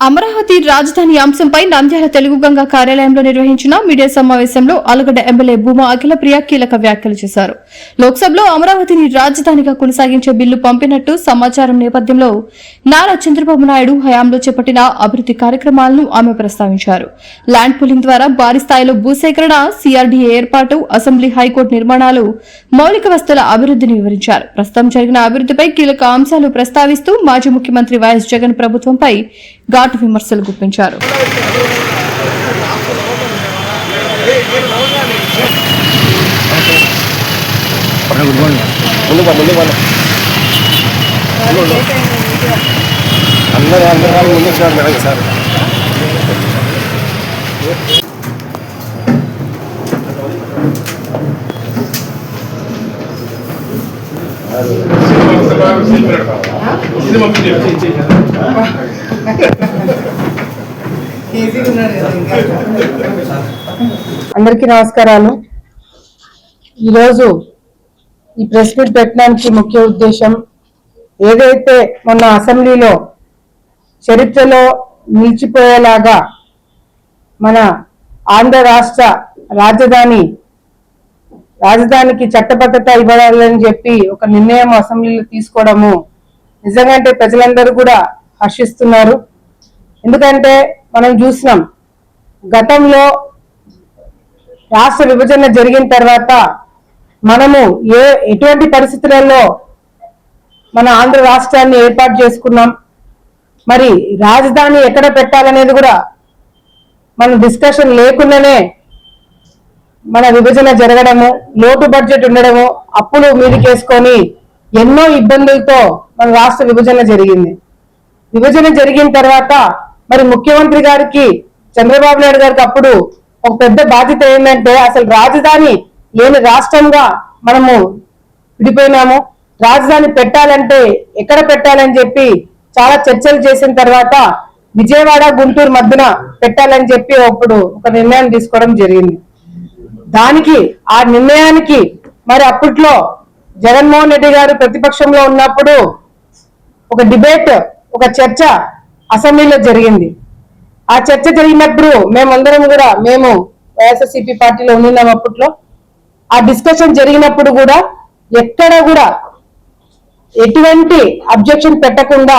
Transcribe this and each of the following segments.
అమరావతి రాజధాని అంశంపై నంద్యాల తెలుగు గంగ కార్యాలయంలో నిర్వహించిన మీడియా సమావేశంలో ఆలగడ్డ ఎమ్మెల్యే భూమా అఖిలప్రియ కీలక వ్యాఖ్యలు చేశారు. లోక్సభలో అమరావతిని రాజధానిగా కొనసాగించే బిల్లు పంపినట్టు సమాచారం నేపథ్యంలో నారా చంద్రబాబు నాయుడు హయాంలో చేపట్టిన అభివృద్ది కార్యక్రమాలను ఆమె ప్రస్తావించారు. ల్యాండ్ పూలింగ్ ద్వారా భారీ స్థాయిలో భూసేకరణ, సిఆర్డీఏ ఏర్పాటు, అసెంబ్లీ, హైకోర్టు నిర్మాణాలు, మౌలిక వస్తువుల అభివృద్దిని వివరించారు. ప్రస్తుతం జరిగిన అభివృద్దిపై కీలక అంశాలు ప్రస్తావిస్తూ మాజీ ముఖ్యమంత్రి వైఎస్ జగన్ ప్రభుత్వంపై ఘాటు విమర్శలు గుప్పించారు. అందరికీ నమస్కారాలు. ఈరోజు ఈ ప్రెస్ మీట్ పెట్టడానికి ముఖ్య ఉద్దేశం, ఏదైతే మొన్న అసెంబ్లీలో చరిత్రలో నిలిచిపోయేలాగా మన ఆంధ్ర రాష్ట్ర రాజధానికి చట్టబద్ధత ఇవ్వాలని చెప్పి ఒక నిర్ణయం అసెంబ్లీలో తీసుకోవడము నిజంగా ప్రజలందరూ కూడా హర్షిస్తున్నారు. ఎందుకంటే మనం చూసినాం, గతంలో రాష్ట్ర విభజన జరిగిన తర్వాత మనము ఎటువంటి పరిస్థితులలో మన ఆంధ్ర రాష్ట్రాన్ని ఏర్పాటు చేసుకున్నాం, మరి రాజధాని ఎక్కడ పెట్టాలనేది కూడా మన డిస్కషన్ లేకుండానే మన విభజన జరగడము, లోటు బడ్జెట్ ఉండడము, అప్పులు మీదకేసుకొని ఎన్నో ఇబ్బందులతో మన రాష్ట్ర విభజన జరిగింది. విభజన జరిగిన తర్వాత మరి ముఖ్యమంత్రి గారికి, చంద్రబాబు నాయుడు గారికి అప్పుడు ఒక పెద్ద బాధ్యత ఏంటంటే, అసలు రాజధాని లేని రాష్ట్రంగా మనము విడిపోయినాము, రాజధాని పెట్టాలంటే ఎక్కడ పెట్టాలని చెప్పి చాలా చర్చలు చేసిన తర్వాత విజయవాడ, గుంటూరు మధ్యన పెట్టాలని చెప్పి అప్పుడు ఒక నిర్ణయం తీసుకోవడం జరిగింది. ఆ నిర్ణయానికి మరి అప్పట్లో జగన్మోహన్ రెడ్డి గారు ప్రతిపక్షంలో ఉన్నప్పుడు ఒక డిబేట్, ఒక చర్చ అసెంబ్లీలో జరిగింది. ఆ చర్చ జరిగినప్పుడు మేమందరం కూడా, మేము వైఎస్ఆర్సీపీ పార్టీలో ఉన్నాం అప్పట్లో, ఆ డిస్కషన్ జరిగినప్పుడు కూడా ఎక్కడ కూడా ఎటువంటి అబ్జెక్షన్ పెట్టకుండా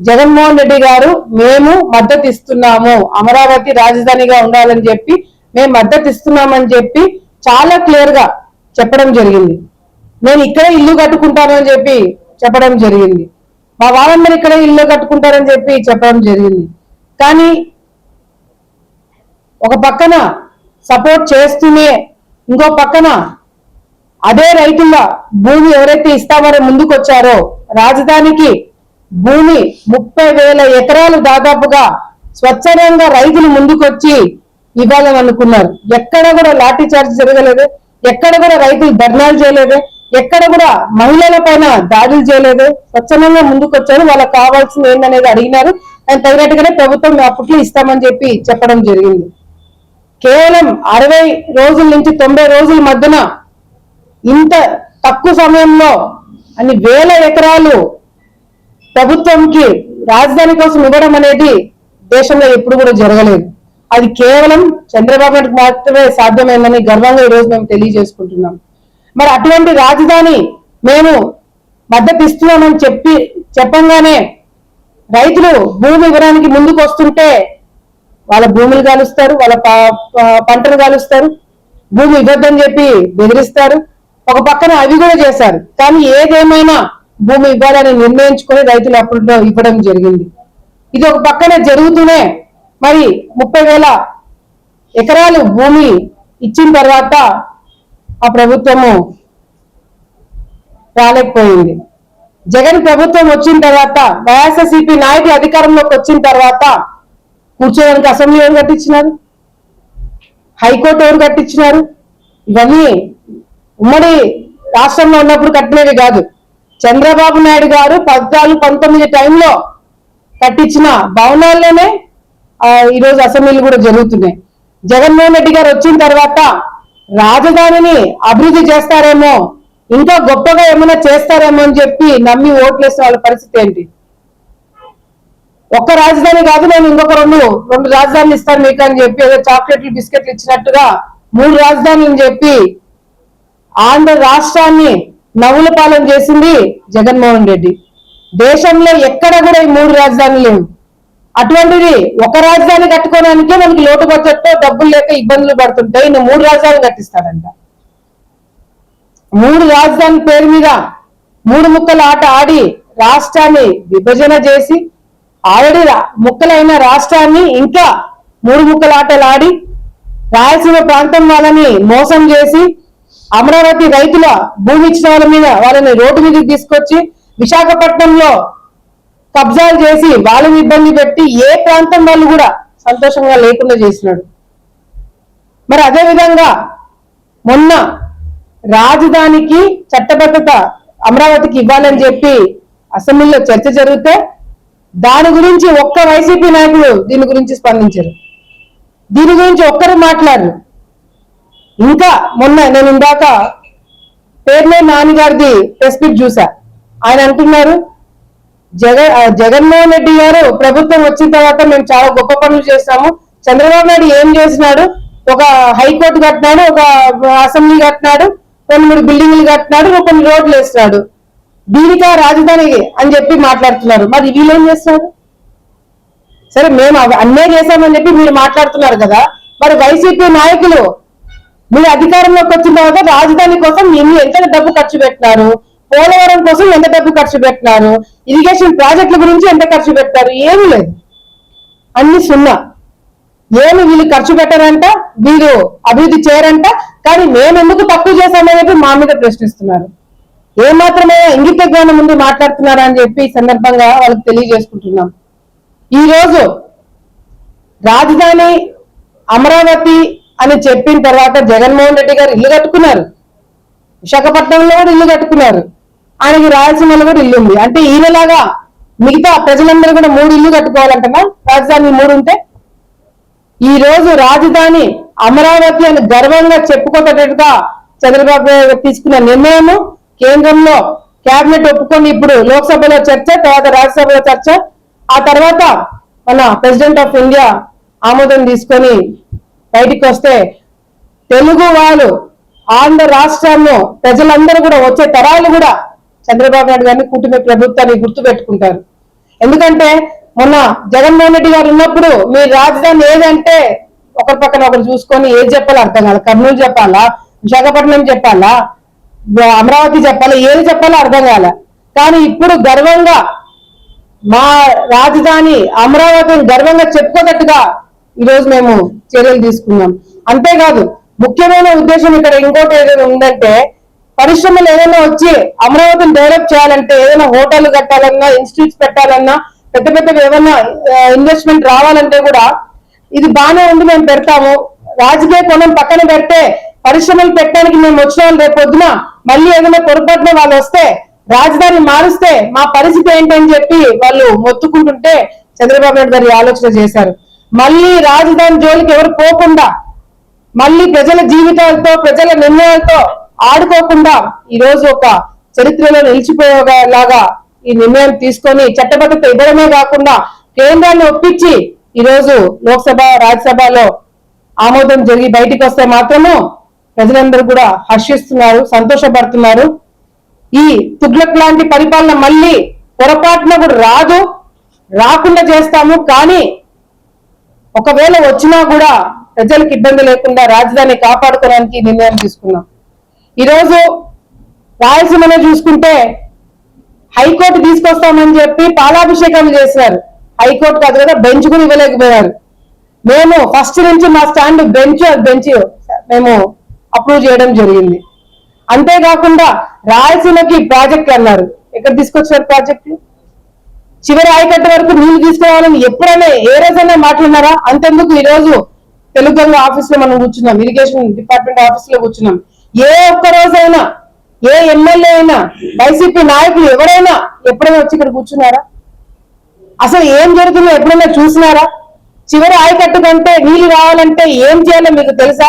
జగన్మోహన్ రెడ్డి గారు మేము మద్దతు ఇస్తున్నాము, అమరావతి రాజధానిగా ఉండాలని చెప్పి మేము మద్దతు ఇస్తున్నామని చెప్పి చాలా క్లియర్ గా చెప్పడం జరిగింది. నేను ఇక్కడే ఇల్లు కట్టుకుంటాను అని చెప్పి చెప్పడం జరిగింది. మా వాళ్ళందరూ ఇక్కడే ఇల్లు కట్టుకుంటారని చెప్పి చెప్పడం జరిగింది. కానీ ఒక పక్కన సపోర్ట్ చేస్తూనే ఇంకో పక్కన అదే రైతుల భూమి ఎవరైతే ఇస్తామని ముందుకు వచ్చారో, రాజధానికి భూమి 30,000 ఎకరాలు దాదాపుగా స్వచ్ఛందంగా రైతులు ముందుకొచ్చి ఇవ్వాలని అనుకున్నారు. ఎక్కడ కూడా లాఠీ చార్జ్ జరగలేదు, ఎక్కడ కూడా రైతులు ధర్నాలు చేయలేదు, ఎక్కడ కూడా మహిళల పైన దాడులు చేయలేదు. స్వచ్ఛందంగా ముందుకు వచ్చారు, వాళ్ళకి కావాల్సింది ఏందనేది అడిగినారు. ఆయన తగినట్టుగానే ప్రభుత్వం అప్పట్లో ఇస్తామని చెప్పి చెప్పడం జరిగింది. కేవలం 60 రోజుల నుంచి 90 రోజుల మధ్యన ఇంత తక్కువ సమయంలో అన్ని వేల ఎకరాలు ప్రభుత్వంకి రాజధాని కోసం ఇవ్వడం అనేది దేశంలో ఎప్పుడు కూడా జరగలేదు. అది కేవలం చంద్రబాబు నాయుడు మాత్రమే సాధ్యమైందని గర్వంగా ఈరోజు మేము తెలియజేసుకుంటున్నాం. మరి అటువంటి రాజధాని మేము మద్దతు ఇస్తున్నామని చెప్పంగానే రైతులు భూమి ఇవ్వడానికి ముందుకు వస్తుంటే వాళ్ళ భూములు కాలుస్తారు, వాళ్ళ పంటలు కాలుస్తారు, భూమి ఇవ్వద్దని చెప్పి బెదిరిస్తారు. ఒక పక్కన అవి కూడా చేశారు. కానీ ఏదేమైనా భూమి ఇవ్వాలని నిర్ణయించుకొని రైతులు అప్పుడు ఇవ్వడం జరిగింది. ఇది ఒక పక్కన జరుగుతూనే మరి 30,000 ఎకరాలు భూమి ఇచ్చిన తర్వాత ఆ ప్రభుత్వము రాలేకపోయింది. జగన్ ప్రభుత్వం వచ్చిన తర్వాత, వైఎస్ఆర్సీపీ నాయకులు అధికారంలోకి వచ్చిన తర్వాత కూర్చోడానికి అసెంబ్లీ ఎవరు కట్టించినారు, హైకోర్టు ఎవరు కట్టించినారు? ఇవన్నీ ఉమ్మడి రాష్ట్రంలో ఉన్నప్పుడు కట్టినవి కాదు. చంద్రబాబు నాయుడు గారు 14-19 టైంలో కట్టించిన భవనాల్లోనే ఈరోజు అసెంబ్లీలు కూడా జరుగుతున్నాయి. జగన్మోహన్ రెడ్డి గారు వచ్చిన తర్వాత రాజధానిని అభివృద్ధి చేస్తారేమో, ఇంకా గొప్పగా ఏమైనా చేస్తారేమో అని చెప్పి నమ్మి ఓట్లేసిన వాళ్ళ పరిస్థితి ఏంటి? ఒక్క రాజధాని కాదు, నేను ఇంకొక రెండు రాజధానులు ఇస్తాను మీకు అని చెప్పి ఏదో చాక్లెట్లు బిస్కెట్లు ఇచ్చినట్టుగా 3 రాజధానులు చెప్పి ఆంధ్ర రాష్ట్రాన్ని నవ్వుల పాలన చేసింది జగన్మోహన్ రెడ్డి. దేశంలో ఎక్కడ కూడా ఈ 3 రాజధానులు లేవు. అటువంటిది ఒక రాజధాని కట్టుకోవడానికే మనకి లోటు బడ్జెట్తో డబ్బులు లేక ఇబ్బందులు పడుతుంటాయి. ఈయన 3 రాజధానులు కట్టిస్తాడంట. 3 రాజధాని పేరు మీద 3 ముక్కల ఆట ఆడి రాష్ట్రాన్ని విభజన చేసి ఆల్రెడీ ముక్కలైన రాష్ట్రాన్ని ఇంకా 3 ముక్కల ఆటలు ఆడి రాయలసీమ ప్రాంతం వాళ్ళని మోసం చేసి అమరావతి రైతుల భూమి ఇచ్చిన వాళ్ళ మీద వాళ్ళని రోడ్డు మీదకి తీసుకొచ్చి విశాఖపట్నంలో కబ్జాలు చేసి వాళ్ళని ఇబ్బంది పెట్టి ఏ ప్రాంతం వాళ్ళు కూడా సంతోషంగా లేకుండా చేసినాడు. మరి అదే విధంగా మొన్న రాజధానికి చట్టబద్ధత అమరావతికి ఇవ్వాలని చెప్పి అసెంబ్లీలో చర్చ జరిగితే దాని గురించి ఒక్క వైసీపీ నాయకులు దీని గురించి స్పందించారు. దీని గురించి ఒక్కరు మాట్లాడరు. ఇంకా మొన్న నేను ఇందాక పేర్నే నాన్నగారిది ప్రెస్ మీట్ చూసా. ఆయన అంటున్నారు జగన్మోహన్ రెడ్డి గారు ప్రభుత్వం వచ్చిన తర్వాత మేము చాలా గొప్ప పనులు చేస్తాము. చంద్రబాబు నాయుడు ఏం చేసినాడు? ఒక హైకోర్టు కట్టినాడు, ఒక అసెంబ్లీ కట్టినాడు, 2-3 బిల్డింగ్లు కట్టినాడు, కొన్ని రోడ్లు వేసినాడు. దీనికా రాజధాని అని చెప్పి మాట్లాడుతున్నారు. మరి వీళ్ళేం చేస్తున్నారు? సరే మేము అన్నే చేశామని చెప్పి మీరు మాట్లాడుతున్నారు కదా, మరి వైసీపీ నాయకులు మీరు అధికారంలోకి వచ్చిన తర్వాత రాజధాని కోసం ఎంత డబ్బు ఖర్చు పెట్టినారు? పోలవరం కోసం ఎంత డబ్బు ఖర్చు పెట్టినారు? ఇరిగేషన్ ప్రాజెక్టుల గురించి ఎంత ఖర్చు పెట్టారు? ఏమీ లేదు, అన్ని సున్నా. ఏమి వీళ్ళు ఖర్చు పెట్టారంట, వీళ్ళు అభివృద్ధి చేయరంట. కానీ మేము ఎందుకు తక్కువ చేశామని చెప్పి మా మీద ప్రశ్నిస్తున్నారు. ఏమాత్రమే ఇంగిత జ్ఞానం ముందు మాట్లాడుతున్నారా అని చెప్పి ఈ సందర్భంగా వాళ్ళకి తెలియజేసుకుంటున్నాం. ఈ రోజు రాజధాని అమరావతి అని చెప్పిన తర్వాత జగన్మోహన్ రెడ్డి గారు ఇల్లు కట్టుకున్నారు. విశాఖపట్నంలో కూడా ఇల్లు కట్టుకున్నారు. ఆయనకి రాయలసీమలో కూడా ఇల్లు ఉంది. అంటే ఈయనలాగా మిగతా ప్రజలందరూ కూడా 3 ఇల్లు కట్టుకోవాలంటనా? రాజధాని 3 ఉంటే ఈ రోజు రాజధాని అమరావతి అని గర్వంగా చెప్పుకోటట్టుగా చంద్రబాబు నాయుడు తీసుకున్న నిర్ణయము కేంద్రంలో కేబినెట్ ఒప్పుకొని ఇప్పుడు లోక్సభలో చర్చ, తర్వాత రాజ్యసభలో చర్చ, ఆ తర్వాత మన ప్రెసిడెంట్ ఆఫ్ ఇండియా ఆమోదం తీసుకొని బయటికి వస్తే తెలుగు వాళ్ళు ఆంధ్ర రాష్ట్రాల్లో ప్రజలందరూ కూడా వచ్చే తరాలు కూడా చంద్రబాబు నాయుడు గారిని కూటమి ప్రభుత్వాన్ని గుర్తు పెట్టుకుంటారు. ఎందుకంటే మొన్న జగన్మోహన్ రెడ్డి గారు ఉన్నప్పుడు మీరు రాజధాని ఏదంటే ఒకరి పక్కన ఒకరు చూసుకొని ఏది చెప్పాలో అర్థం కాదు. కర్నూలు చెప్పాలా, విశాఖపట్నం చెప్పాలా, అమరావతి చెప్పాలా, ఏది చెప్పాలో అర్థం కాల. కానీ ఇప్పుడు గర్వంగా మా రాజధాని అమరావతిని గర్వంగా చెప్పుకోదట్టుగా ఈరోజు మేము చర్యలు తీసుకున్నాం. అంతేకాదు ముఖ్యమైన ఉద్దేశం ఇక్కడ ఇంకోటి ఏదైనా ఉందంటే, పరిశ్రమలు ఏదైనా వచ్చి అమరావతిని డెవలప్ చేయాలంటే, ఏదైనా హోటల్ కట్టాలన్నా, ఇన్స్టిట్యూట్స్ పెట్టాలన్నా, పెద్ద పెద్ద ఏమన్నా ఇన్వెస్ట్మెంట్ రావాలంటే కూడా ఇది బాగానే ఉంది, మేము పెడతాము. రాజకీయ కోణం పక్కన పెడితే పరిశ్రమలు పెట్టడానికి మేము వచ్చిన వాళ్ళు రేపు పొద్దున మళ్ళీ ఏదైనా పొరపాటున వాళ్ళు వస్తే రాజధాని మారుస్తే మా పరిస్థితి ఏంటని చెప్పి వాళ్ళు మొత్తుకుంటుంటే చంద్రబాబు నాయుడు గారు ఆలోచన చేశారు. మళ్ళీ రాజధాని జోలికి ఎవరు పోకుండా, మళ్ళీ ప్రజల జీవితాలతో ప్రజల నిర్ణయాలతో ఆడుకోకుండా ఈ రోజు ఒక చరిత్రలో నిలిచిపోయేలాగా ఈ నిర్ణయం తీసుకొని చట్టబద్ధత ఇవ్వడమే కాకుండా కేంద్రాన్ని ఒప్పించి ఈ రోజు లోక్సభ రాజ్యసభలో ఆమోదం జరిగి బయటికి వస్తే మాత్రము ప్రజలందరూ కూడా హర్షిస్తున్నారు, సంతోషపడుతున్నారు. ఈ తుగ్లక్ లాంటి పరిపాలన మళ్ళీ పొరపాటున కూడా రాదు, రాకుండా చేస్తాము. కానీ ఒకవేళ వచ్చినా కూడా ప్రజలకు ఇబ్బంది లేకుండా రాజధాని కాపాడుకోవడానికి నిర్ణయం తీసుకున్నాం. ఈరోజు రాయలసీమలో చూసుకుంటే హైకోర్టు తీసుకొస్తామని చెప్పి పాలాభిషేకం చేశారు. హైకోర్టు కాదు కదా, బెంచ్ కూడా ఇవ్వలేకపోయారు. మేము ఫస్ట్ నుంచి మా స్టాండ్ బెంచ్ మేము అప్రూవ్ చేయడం జరిగింది. అంతేకాకుండా రాయలసీమకి ప్రాజెక్టులు అన్నారు. ఎక్కడ తీసుకొచ్చారు ప్రాజెక్టులు? చివరి ఆయకట్టు వరకు నీళ్లు తీసుకురావాలని ఎప్పుడైనా ఏ రోజైనా మాట్లాడినారా? అంతెందుకు ఈ రోజు తెలుగు ఆఫీస్ లో మనం కూర్చున్నాం, ఇరిగేషన్ డిపార్ట్మెంట్ ఆఫీస్ లో కూర్చున్నాం. ఏ ఒక్క రోజైనా ఏ ఎమ్మెల్యే అయినా వైసీపీ నాయకులు ఎవరైనా ఎప్పుడైనా వచ్చి ఇక్కడ కూర్చున్నారా? అసలు ఏం జరుగుతుందో ఎప్పుడైనా చూసినారా? చివరి ఆయకట్టు కంటే నీళ్లు రావాలంటే ఏం చేయాలో మీకు తెలుసా?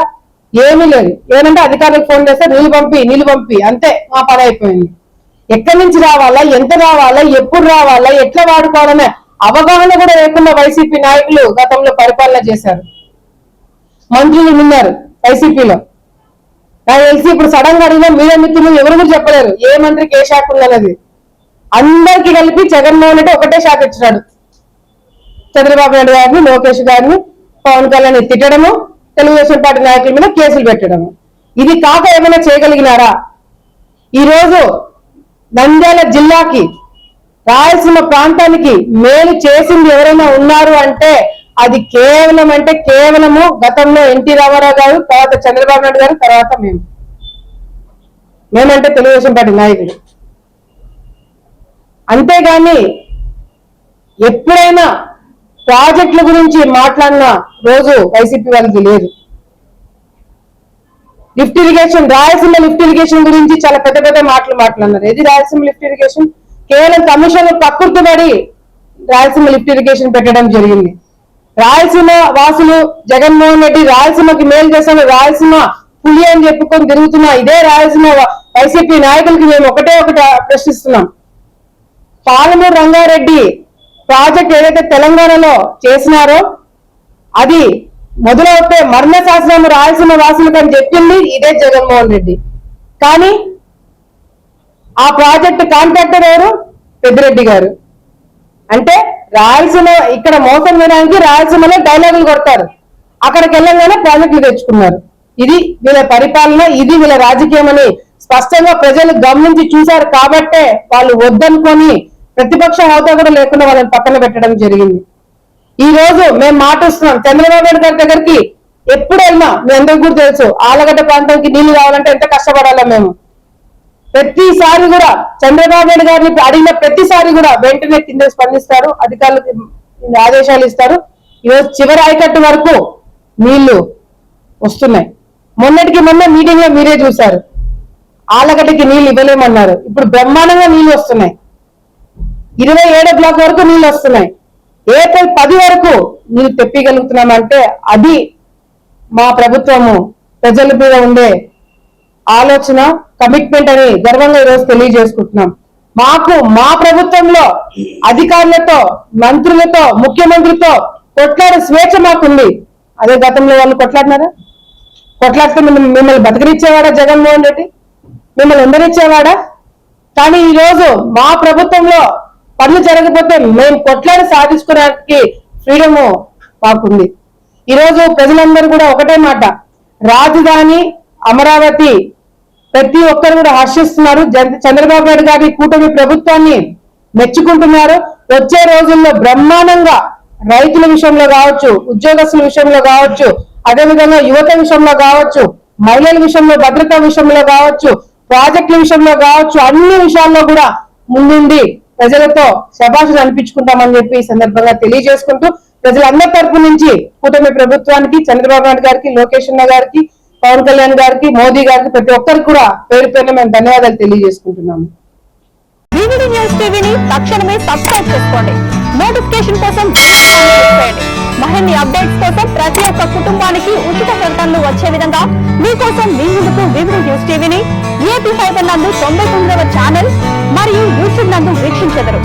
ఏమీ లేదు. ఏమంటే అధికారులకు ఫోన్ చేస్తే నీళ్లు పంపి అంతే, మా పని అయిపోయింది. ఎక్కడి నుంచి రావాలా, ఎంత రావాలా, ఎప్పుడు రావాలా, ఎట్లా వాడుకోవాలనే అవగాహన కూడా లేకుండా వైసీపీ నాయకులు గతంలో పరిపాలన చేశారు. మంత్రులు ఉన్నారు వైసీపీలో. నాకు తెలిసి ఇప్పుడు సడన్ గా అడిగిన మీడియా మిత్రులు ఎవరు కూడా చెప్పలేరు ఏ మంత్రికి ఏ శాఖ ఉందన్నది. అందరికి కలిపి జగన్మోహన్ రెడ్డి ఒకటే శాఖ ఇచ్చినాడు. చంద్రబాబు నాయుడు గారిని, లోకేష్ గారిని, పవన్ కళ్యాణ్ తిట్టడము, తెలుగుదేశం పార్టీ నాయకుల మీద కేసులు పెట్టడము. ఇది కాక ఏమైనా చేయగలిగినారా? ఈరోజు నంద్యాల జిల్లాకి, రాయలసీమ ప్రాంతానికి మేలు చేసింది ఎవరైనా ఉన్నారు అంటే అది కేవలము గతంలో ఎన్టీ రామారావు గారు, తర్వాత చంద్రబాబు నాయుడు గారు, తర్వాత మేమంటే తెలుగుదేశం పార్టీ నాయకులు. అంతేగాని ఎప్పుడైనా ప్రాజెక్టుల గురించి మాట్లాడిన రోజు వైసీపీ వాళ్ళకి లేదు. Lift irrigation, Rayalaseema lift irrigation గురించి చాలా పెద్ద పెద్ద మాటలు మాట్లాడినారు. ఏది రాయలసీమ లిఫ్ట్ ఇరిగేషన్? కేవలం కమిషన్ కక్కుర్తిపడి రాయలసీమ లిఫ్ట్ ఇరిగేషన్ పెట్టడం జరిగింది. రాయలసీమ వాసులు జగన్మోహన్ రెడ్డి రాయలసీమకి మేలు చేశాను, రాయలసీమ పులి అని చెప్పుకొని తిరుగుతున్న ఇదే రాయలసీమ వైసీపీ నాయకులకి మేము ఒకటే ప్రశ్నిస్తున్నాం. పాలమూరు రంగారెడ్డి ప్రాజెక్ట్ ఏదైతే తెలంగాణలో చేసినారో అది మొదలవుతే మరణ శాసనం రాయలసీమ వాసులకు అని చెప్పింది ఇదే జగన్మోహన్ రెడ్డి. కానీ ఆ ప్రాజెక్ట్ కాంట్రాక్టర్ ఎవరు? పెద్దిరెడ్డి గారు. అంటే రాయలసీమ ఇక్కడ మోసం చేయడానికి రాయలసీమలో డైలాగులు కొడతారు, అక్కడికి వెళ్ళగానే ప్రాజెక్టులు తెచ్చుకున్నారు. ఇది వీళ్ళ పరిపాలన, ఇది వీళ్ళ రాజకీయం అని స్పష్టంగా ప్రజలు గమనించి చూశారు. కాబట్టే వాళ్ళు వద్దనుకొని ప్రతిపక్ష హోదా కూడా లేకుండా వాళ్ళని పక్కన పెట్టడం జరిగింది. ఈ రోజు మేము మాటిస్తున్నాం, చంద్రబాబు నాయుడు గారి దగ్గరికి ఎప్పుడు వెళ్ళినా మీ అందరికి కూడా తెలుసు, ఆలగడ్డ ప్రాంతానికి నీళ్లు కావాలంటే ఎంత కష్టపడాలా మేము. ప్రతిసారి కూడా చంద్రబాబు నాయుడు గారిని అడిగిన ప్రతిసారి కూడా వెంటనే కింద స్పందిస్తారు, అధికారులకు ఆదేశాలు ఇస్తారు. ఈరోజు చివరి ఆయకట్టు వరకు నీళ్లు వస్తున్నాయి. మొన్నటికి మొన్న మీటింగ్ లో మీరే చూశారు, ఆలగడ్డకి నీళ్లు ఇవ్వలేమన్నారు, ఇప్పుడు బ్రహ్మాండంగా నీళ్లు వస్తున్నాయి. 27 బ్లాక్ వరకు నీళ్లు వస్తున్నాయి. ఏప్రిల్ 10 వరకు నీళ్లు తెప్పగలుగుతున్నామంటే అది మా ప్రభుత్వము ప్రజల మీద ఉండే ఆలోచన, కమిట్మెంట్ అని గర్వంగా ఈరోజు తెలియజేసుకుంటున్నాం. మా ప్రభుత్వంలో అధికారులతో, మంత్రులతో, ముఖ్యమంత్రితో కొట్లాడే స్వేచ్ఛ మాకుంది. అదే గతంలో వాళ్ళు కొట్లాడినారా? కొట్లాడితే మిమ్మల్ని బతికినిచ్చేవాడా జగన్మోహన్ రెడ్డి? మిమ్మల్ని ఎందరిచ్చేవాడా? కానీ ఈ రోజు మా ప్రభుత్వంలో పనులు జరగకపోతే మేము కొట్లాడి సాధించుకోవడానికి ఫ్రీడమ్ మాకుంది. ఈరోజు ప్రజలందరూ కూడా ఒకటే మాట, రాజధాని అమరావతి ప్రతి ఒక్కరు కూడా హర్షిస్తున్నారు. చంద్రబాబు నాయుడు గారి కూటమి ప్రభుత్వాన్ని మెచ్చుకుంటున్నారు. వచ్చే రోజుల్లో బ్రహ్మాండంగా రైతుల విషయంలో కావచ్చు, ఉద్యోగస్తుల విషయంలో కావచ్చు, అదేవిధంగా యువత విషయంలో కావచ్చు, మహిళల విషయంలో, భద్రతా విషయంలో కావచ్చు, ప్రాజెక్టుల విషయంలో కావచ్చు, అన్ని విషయాల్లో కూడా ముందుండి ప్రజలతో శభాషులు అనిపించుకుంటామని చెప్పి ఈ సందర్భంగా తెలియజేసుకుంటూ ప్రజలందరి తరపు నుంచి కూటమి ప్రభుత్వానికి, చంద్రబాబు నాయుడు గారికి, లోకేష్ అన్న గారికి, పవన్ కళ్యాణ్ గారికి, మోదీ గారికి, ప్రతి ఒక్కరికి కూడా పేరు పేరున మేము ధన్యవాదాలు తెలియజేసుకుంటున్నాము. వివిడి న్యూస్ టీవీని తక్షణమే సబ్స్క్రైబ్ చేసుకోండి. నోటిఫికేషన్ కోసం బెల్ ఐకాన్ క్లిక్ చేయండి. మరిన్ని అప్డేట్స్ కోసం ప్రతి ఒక్క కుటుంబానికి ఉచిత ప్రకటనలు వచ్చే విధంగా మీకోసం మీ ముందుకు వివిడి న్యూస్ టీవీని ఏపీ 5 నందు 99వ ఛానల్ మరియు యూట్యూబ్ నందు వీక్షించెదరు.